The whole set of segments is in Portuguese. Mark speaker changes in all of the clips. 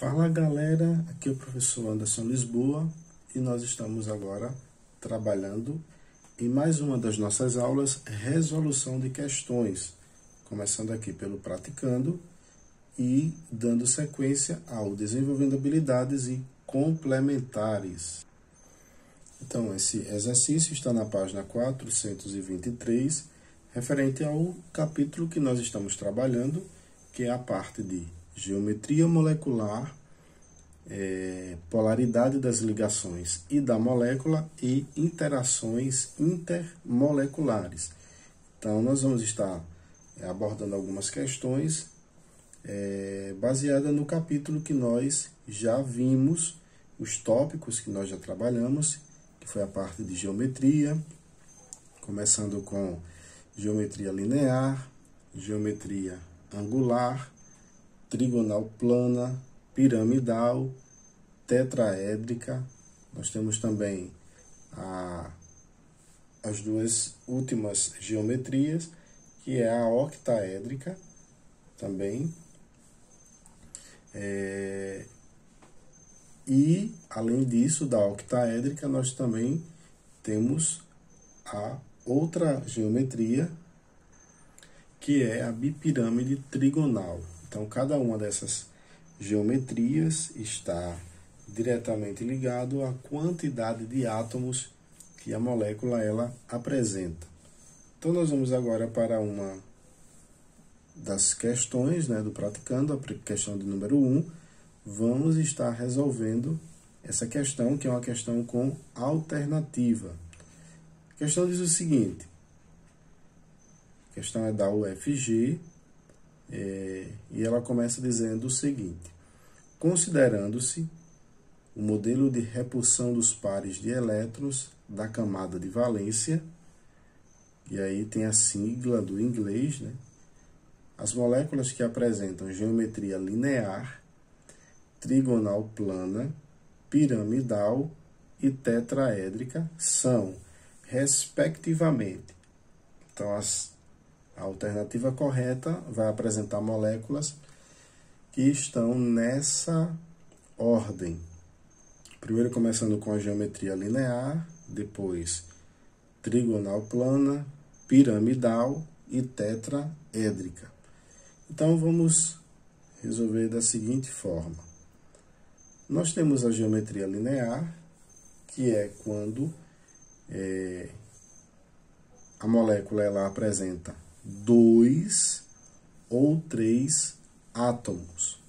Speaker 1: Fala galera, aqui é o professor Anderson Lisboa e nós estamos agora trabalhando em mais uma das nossas aulas, resolução de questões, começando aqui pelo praticando e dando sequência ao desenvolvendo habilidades e complementares. Então, esse exercício está na página 423, referente ao capítulo que nós estamos trabalhando, que é a parte de geometria molecular, polaridade das ligações e da molécula e interações intermoleculares. Então, nós vamos estar abordando algumas questões baseadas no capítulo que nós já vimos, os tópicos que nós já trabalhamos, que foi a parte de geometria, começando com geometria linear, geometria angular, trigonal plana, piramidal, tetraédrica. Nós temos também as duas últimas geometrias, que é a octaédrica também. E, além disso, da octaédrica, nós também temos a outra geometria, que é a bipirâmide trigonal. Então, cada uma dessas geometrias está diretamente ligado à quantidade de átomos que a molécula ela apresenta. Então, nós vamos agora para uma das questões, do praticando, a questão de número 1. Vamos estar resolvendo essa questão, que é uma questão com alternativa. A questão diz o seguinte: a questão é da UFG, e ela começa dizendo o seguinte: considerando-se o modelo de repulsão dos pares de elétrons da camada de valência, e aí tem a sigla do inglês, as moléculas que apresentam geometria linear, trigonal plana, piramidal e tetraédrica são, respectivamente. Então, a alternativa correta vai apresentar moléculas que estão nessa ordem. Primeiro começando com a geometria linear, depois trigonal plana, piramidal e tetraédrica. Então, vamos resolver da seguinte forma. Nós temos a geometria linear, que é quando a molécula ela apresenta 2 ou 3 átomos.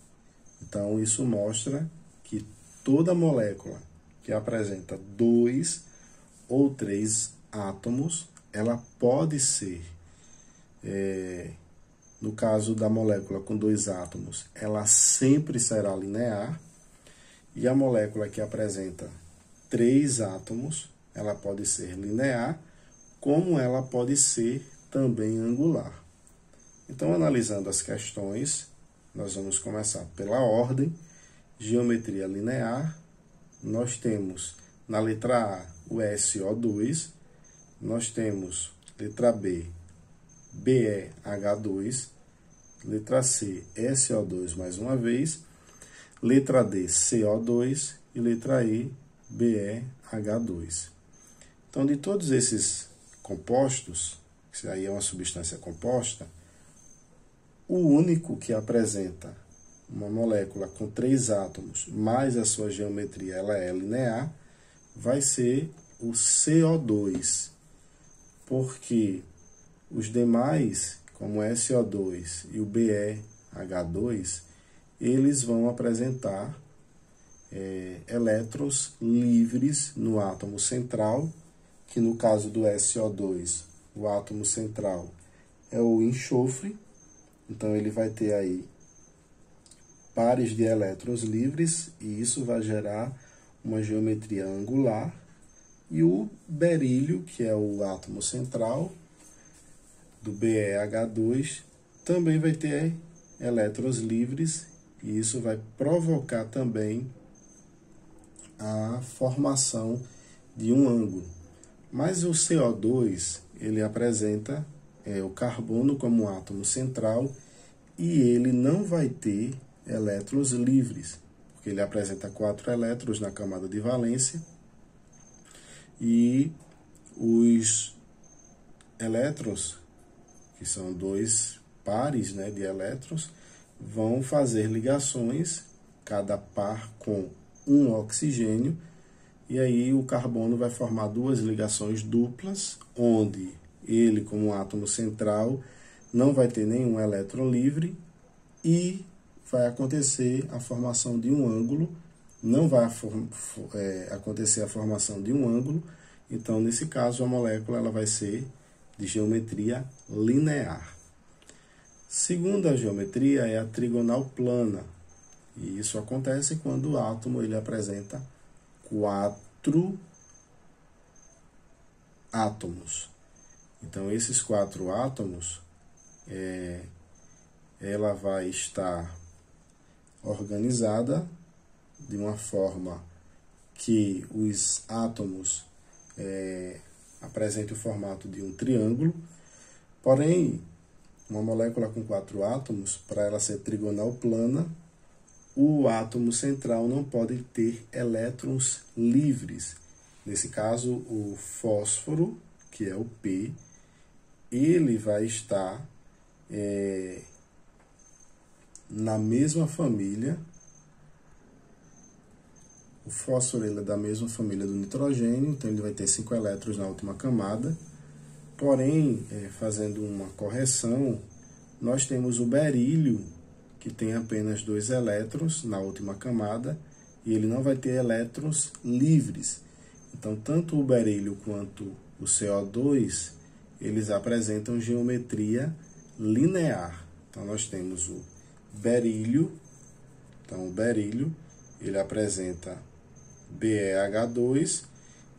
Speaker 1: Então, isso mostra que toda molécula que apresenta 2 ou 3 átomos, ela pode ser, no caso da molécula com 2 átomos, ela sempre será linear, e a molécula que apresenta 3 átomos, ela pode ser linear, como ela pode ser também angular. Então, analisando as questões, nós vamos começar pela ordem. Geometria linear, nós temos na letra A o SO2, nós temos letra B, BeH2, letra C, SO2 mais uma vez, letra D, CO2 e letra E, BeH2. Então, de todos esses compostos, isso aí é uma substância composta, o único que apresenta uma molécula com 3 átomos, mais a sua geometria ela é linear, vai ser o CO2, porque os demais, como o SO2 e o BeH2, eles vão apresentar elétrons livres no átomo central, que no caso do SO2, o átomo central é o enxofre, então ele vai ter aí pares de elétrons livres, e isso vai gerar uma geometria angular. E o berílio, que é o átomo central do BeH2, também vai ter elétrons livres, e isso vai provocar também a formação de um ângulo. Mas o CO2, ele apresenta o carbono como átomo central, e ele não vai ter elétrons livres. porque ele apresenta 4 elétrons na camada de valência, e os elétrons, que são 2 pares, né, de elétrons, vão fazer ligações, cada par com um oxigênio, e aí o carbono vai formar 2 ligações duplas, onde ele, como um átomo central, não vai ter nenhum elétron livre, e vai acontecer a formação de um ângulo, não vai acontecer a formação de um ângulo, então nesse caso a molécula ela vai ser de geometria linear. Segunda geometria é a trigonal plana, e isso acontece quando o átomo ele apresenta 4 átomos. Então esses 4 átomos, ela vai estar organizada de uma forma que os átomos apresentem o formato de um triângulo, porém, uma molécula com 4 átomos, para ela ser trigonal plana, o átomo central não pode ter elétrons livres. Nesse caso, o fósforo, que é o P, ele vai estar na mesma família. O fósforo ele é da mesma família do nitrogênio, então ele vai ter 5 elétrons na última camada. Porém, fazendo uma correção, nós temos o berílio, que tem apenas 2 elétrons na última camada, e ele não vai ter elétrons livres. Então, tanto o berílio quanto o CO2, eles apresentam geometria linear. Então, nós temos o berílio. Então, o berílio, ele apresenta BeH2,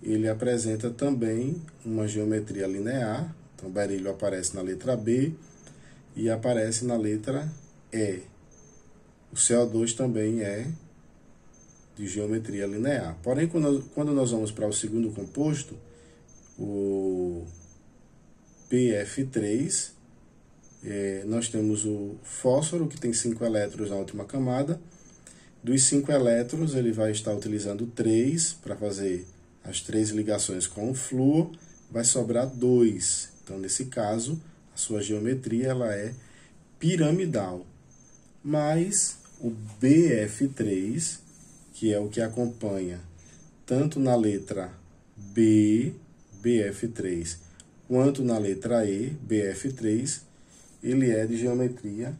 Speaker 1: ele apresenta também uma geometria linear. Então, o berílio aparece na letra B e aparece na letra E. O CO2 também é de geometria linear. Porém, quando nós vamos para o segundo composto, o PF3, nós temos o fósforo, que tem 5 elétrons na última camada. Dos 5 elétrons, ele vai estar utilizando 3 para fazer as 3 ligações com o flúor, vai sobrar 2. Então, nesse caso, a sua geometria ela é piramidal. Mas o BF3, que é o que acompanha tanto na letra B, BF3, quanto na letra E, BF3, ele é de geometria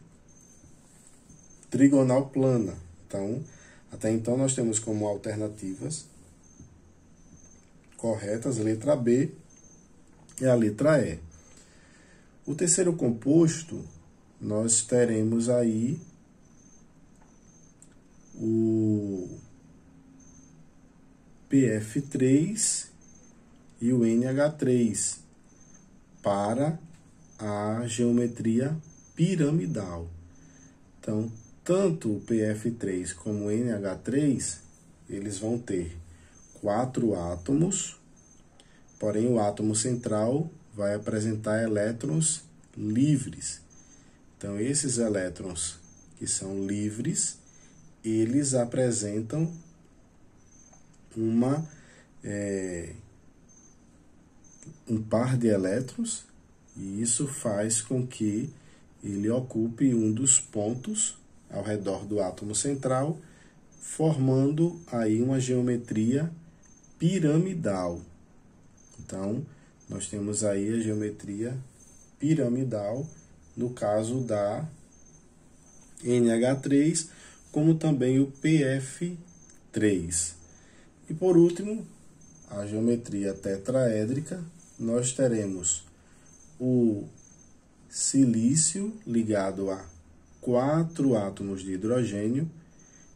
Speaker 1: trigonal plana. Então, até então nós temos como alternativas corretas a letra B e a letra E. O terceiro composto, nós teremos aí o PF3 e o NH3 para a geometria piramidal. Então, tanto o PF3 como o NH3, eles vão ter 4 átomos, porém o átomo central vai apresentar elétrons livres. Então, esses elétrons que são livres, eles apresentam um par de elétrons, e isso faz com que ele ocupe um dos pontos ao redor do átomo central, formando aí uma geometria piramidal. Então, nós temos aí a geometria piramidal no caso da NH3, como também o PF3. E por último, a geometria tetraédrica, nós teremos o silício ligado a 4 átomos de hidrogênio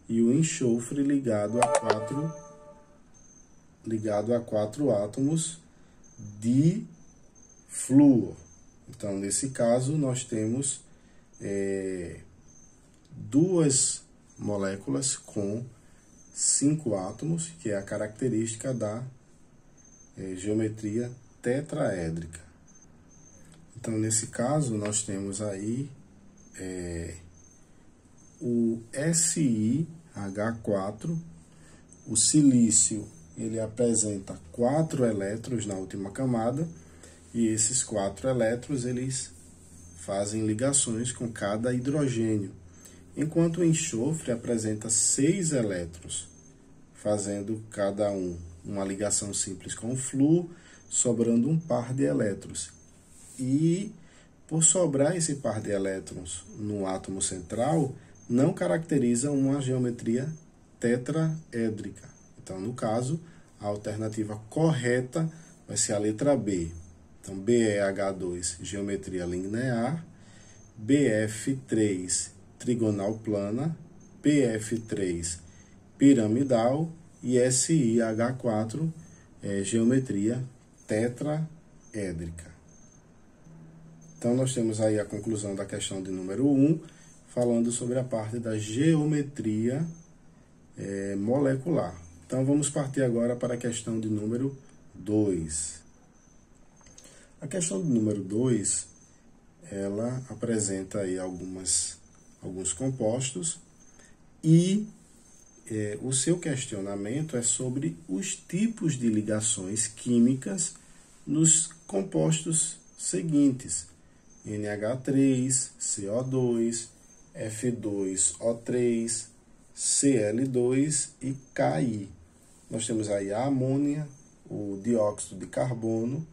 Speaker 1: e o enxofre ligado a 4 átomos de flúor. Então, nesse caso, nós temos 2 moléculas com 5 átomos, que é a característica da geometria tetraédrica. Então, nesse caso, nós temos aí o Si H4. O silício, ele apresenta 4 elétrons na última camada, e esses 4 elétrons, eles fazem ligações com cada hidrogênio, enquanto o enxofre apresenta 6 elétrons, fazendo cada um uma ligação simples com o flúor, sobrando um par de elétrons. E, por sobrar esse par de elétrons no átomo central, não caracteriza uma geometria tetraédrica. Então, no caso, a alternativa correta vai ser a letra B. Então, BeH2, geometria linear, BF3, trigonal plana, PF3, piramidal e SiH4, geometria tetraédrica. Então, nós temos aí a conclusão da questão de número 1, falando sobre a parte da geometria molecular. Então, vamos partir agora para a questão de número 2. A questão de número 2, ela apresenta aí alguns compostos e o seu questionamento é sobre os tipos de ligações químicas nos compostos seguintes: NH3, CO2, F2O3, Cl2 e Ki. Nós temos aí a amônia, o dióxido de carbono,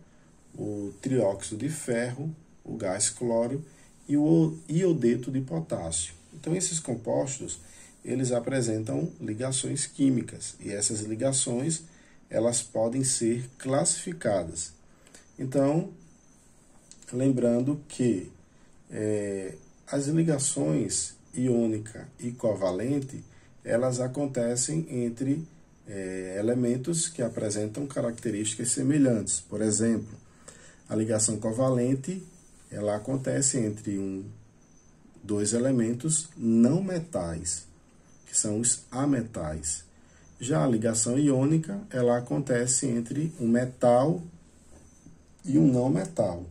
Speaker 1: o trióxido de ferro, o gás cloro e o iodeto de potássio. Então, esses compostos, eles apresentam ligações químicas, e essas ligações, elas podem ser classificadas. Então, lembrando que as ligações iônica e covalente, elas acontecem entre elementos que apresentam características semelhantes. Por exemplo, a ligação covalente, ela acontece entre dois elementos não metais, que são os ametais. Já a ligação iônica, ela acontece entre um metal e um não metal.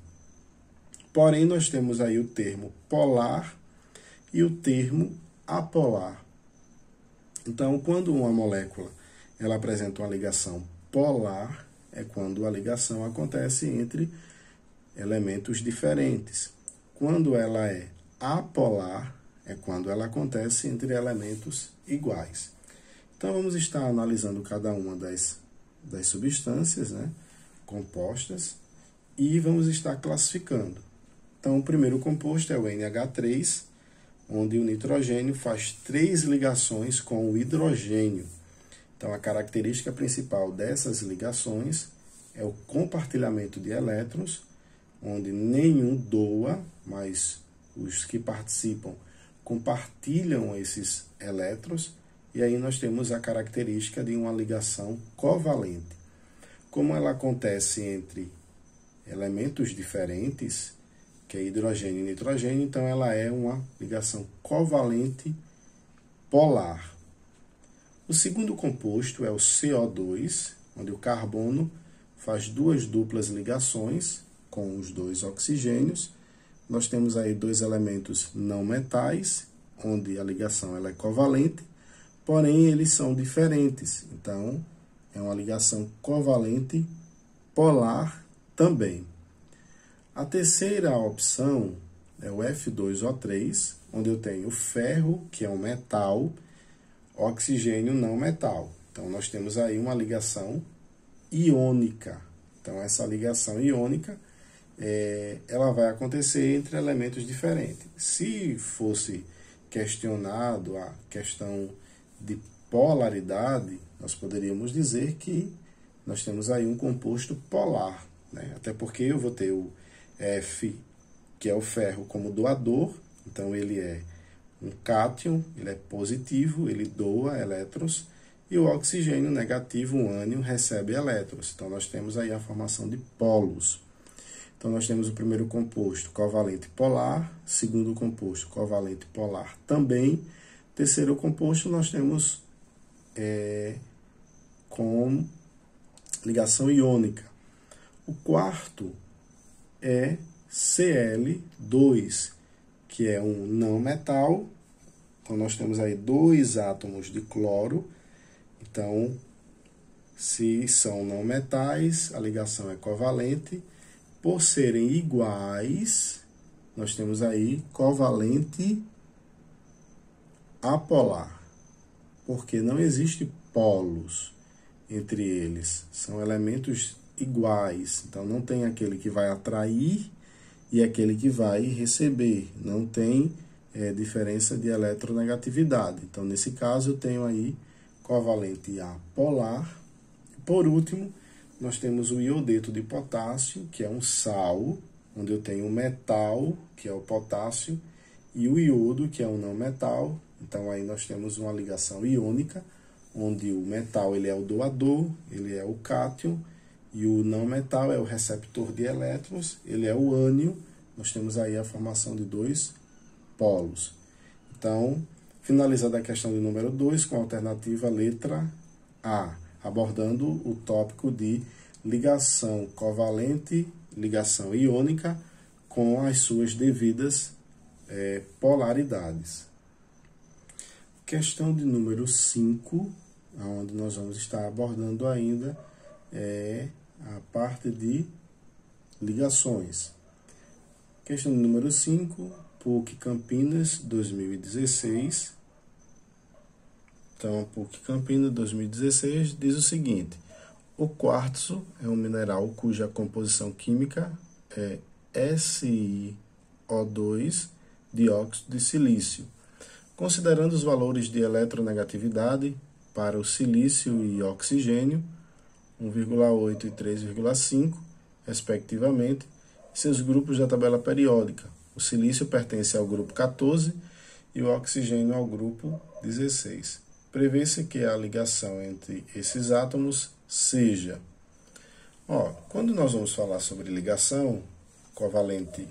Speaker 1: Porém, nós temos aí o termo polar e o termo apolar. Então, quando uma molécula ela apresenta uma ligação polar, é quando a ligação acontece entre elementos diferentes. Quando ela é apolar, é quando ela acontece entre elementos iguais. Então, vamos estar analisando cada uma das substâncias, né, compostas, e vamos estar classificando. Então, o primeiro composto é o NH3, onde o nitrogênio faz 3 ligações com o hidrogênio. Então, a característica principal dessas ligações é o compartilhamento de elétrons, onde nenhum doa, mas os que participam compartilham esses elétrons, e aí nós temos a característica de uma ligação covalente. Como ela acontece entre elementos diferentes, que é hidrogênio e nitrogênio, então ela é uma ligação covalente polar. O segundo composto é o CO2, onde o carbono faz 2 duplas ligações com os 2 oxigênios. Nós temos aí 2 elementos não metais, onde a ligação ela é covalente, porém eles são diferentes. Então, é uma ligação covalente polar também. A terceira opção é o F2O3, onde eu tenho ferro, que é um metal, oxigênio não metal. Então, nós temos aí uma ligação iônica. Então, essa ligação iônica, ela vai acontecer entre elementos diferentes. Se fosse questionado a questão de polaridade, nós poderíamos dizer que nós temos aí um composto polar, né? Até porque eu vou ter o F, que é o ferro, como doador, então ele é um cátion, ele é positivo, ele doa elétrons, e o oxigênio negativo, o ânion, recebe elétrons. Então, nós temos aí a formação de polos. Então, nós temos o primeiro composto covalente polar, segundo composto covalente polar também, terceiro composto nós temos com ligação iônica. O quarto é Cl2, que é um não metal, Então, nós temos aí 2 átomos de cloro. Então, se são não metais, a ligação é covalente. Por serem iguais, nós temos aí covalente apolar, porque não existe polos entre eles, são elementos iguais, então não tem aquele que vai atrair e aquele que vai receber, não tem diferença de eletronegatividade. Então, nesse caso, eu tenho aí covalente apolar. Por último, nós temos o iodeto de potássio, que é um sal, onde eu tenho o metal, que é o potássio, e o iodo, que é um não metal. Então, aí nós temos uma ligação iônica, onde o metal ele é o doador, ele é o cátion, e o não metal é o receptor de elétrons, ele é o ânion. Nós temos aí a formação de 2 polos. Então, finalizada a questão de número 2 com a alternativa letra A, abordando o tópico de ligação covalente, ligação iônica, com as suas devidas polaridades. Questão de número 5, onde nós vamos estar abordando ainda a parte de ligações. Questão de número 5, PUC Campinas, 2016. Então, PUC Campinas 2016 diz o seguinte: o quartzo é um mineral cuja composição química é SiO2, dióxido de silício. Considerando os valores de eletronegatividade para o silício e oxigênio, 1,8 e 3,5, respectivamente, seus grupos da tabela periódica. O silício pertence ao grupo 14 e o oxigênio ao grupo 16. Prevê-se que a ligação entre esses átomos seja... quando nós vamos falar sobre ligação covalente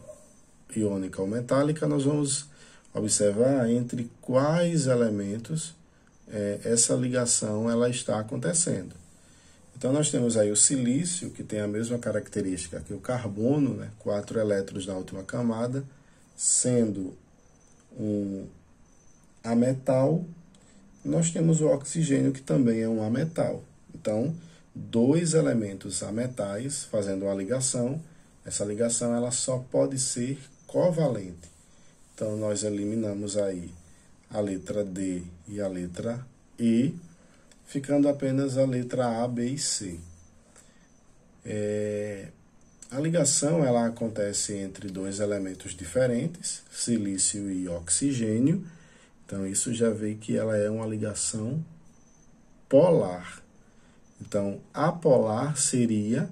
Speaker 1: iônica ou metálica, nós vamos observar entre quais elementos essa ligação ela está acontecendo. Então, nós temos aí o silício, que tem a mesma característica que o carbono, né? 4 elétrons na última camada, sendo um ametal. Nós temos o oxigênio, que também é um ametal. Então, 2 elementos ametais fazendo uma ligação. Essa ligação ela só pode ser covalente. Então, nós eliminamos aí a letra D e a letra E, ficando apenas a letra A, B e C. A ligação ela acontece entre 2 elementos diferentes, silício e oxigênio. Então, isso já vê que ela é uma ligação polar. Então, apolar seria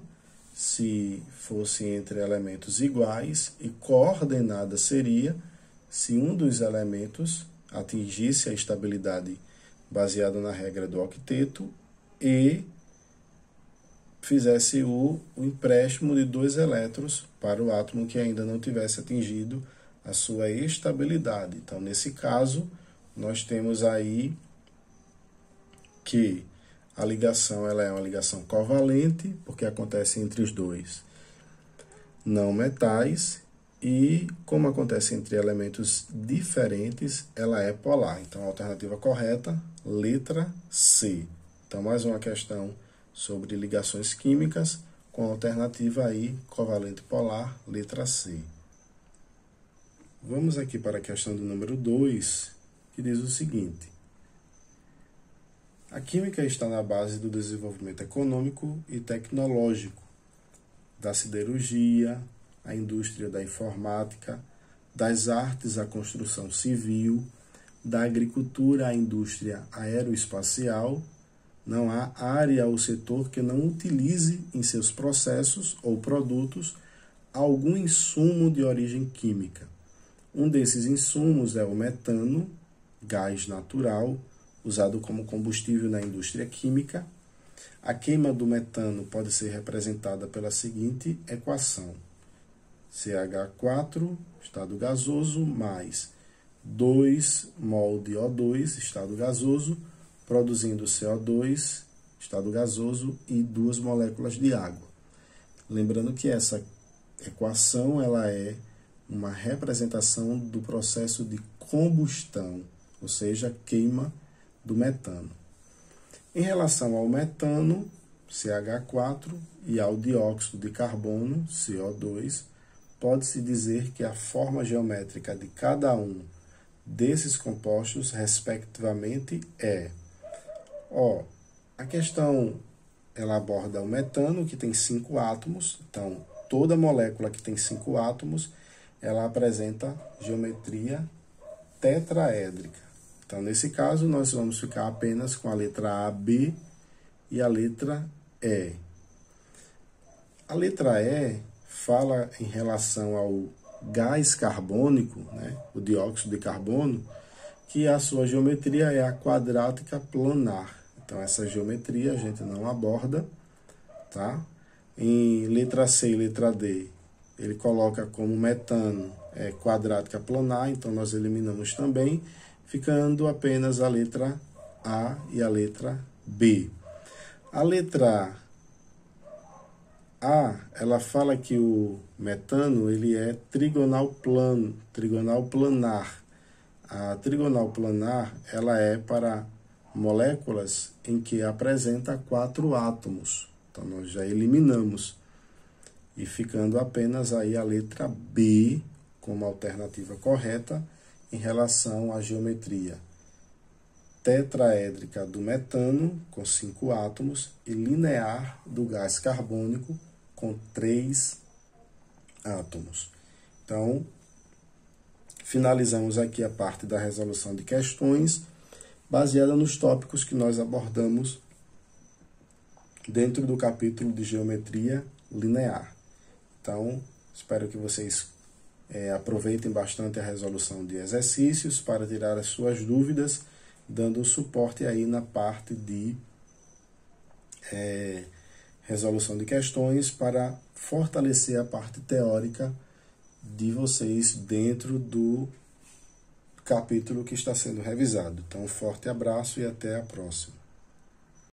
Speaker 1: se fosse entre elementos iguais, e coordenada seria se um dos elementos atingisse a estabilidade baseada na regra do octeto e fizesse o empréstimo de 2 elétrons para o átomo que ainda não tivesse atingido a sua estabilidade. Então, nesse caso, nós temos aí que a ligação ela é uma ligação covalente, porque acontece entre os 2 não metais, e como acontece entre elementos diferentes, ela é polar. Então, a alternativa correta, letra C. Então, mais uma questão sobre ligações químicas, com a alternativa aí, covalente polar, letra C. Vamos aqui para a questão do número 2, que diz o seguinte: a química está na base do desenvolvimento econômico e tecnológico, da siderurgia, a indústria da informática, das artes à construção civil, da agricultura à indústria aeroespacial. Não há área ou setor que não utilize em seus processos ou produtos algum insumo de origem química. Um desses insumos é o metano, gás natural, usado como combustível na indústria química. A queima do metano pode ser representada pela seguinte equação: CH4, estado gasoso, mais 2 mol de O2, estado gasoso, produzindo CO2, estado gasoso, e 2 moléculas de água. Lembrando que essa equação ela é uma representação do processo de combustão, ou seja, queima do metano. Em relação ao metano, CH4, e ao dióxido de carbono, CO2, pode-se dizer que a forma geométrica de cada um desses compostos, respectivamente, é... a questão ela aborda o metano, que tem 5 átomos. Então, toda molécula que tem 5 átomos, ela apresenta geometria tetraédrica. Então, nesse caso, nós vamos ficar apenas com a letra A, B e a letra E. A letra E fala em relação ao gás carbônico, né, o dióxido de carbono, que a sua geometria é a quadrática planar. Então, essa geometria a gente não aborda, tá? Em letra C e letra D, ele coloca como metano quadrática planar, então nós eliminamos também, ficando apenas a letra A e a letra B. A letra A, ela fala que o metano ele é trigonal planar. A trigonal planar ela é para moléculas em que apresenta 4 átomos. Então, nós já eliminamos. E ficando apenas aí a letra B como alternativa correta em relação à geometria tetraédrica do metano, com 5 átomos, e linear do gás carbônico, com 3 átomos. Então, finalizamos aqui a parte da resolução de questões, baseada nos tópicos que nós abordamos dentro do capítulo de geometria linear. Então, espero que vocês aproveitem bastante a resolução de exercícios para tirar as suas dúvidas, dando suporte aí na parte de resolução de questões para fortalecer a parte teórica de vocês dentro do capítulo que está sendo revisado. Então, um forte abraço e até a próxima.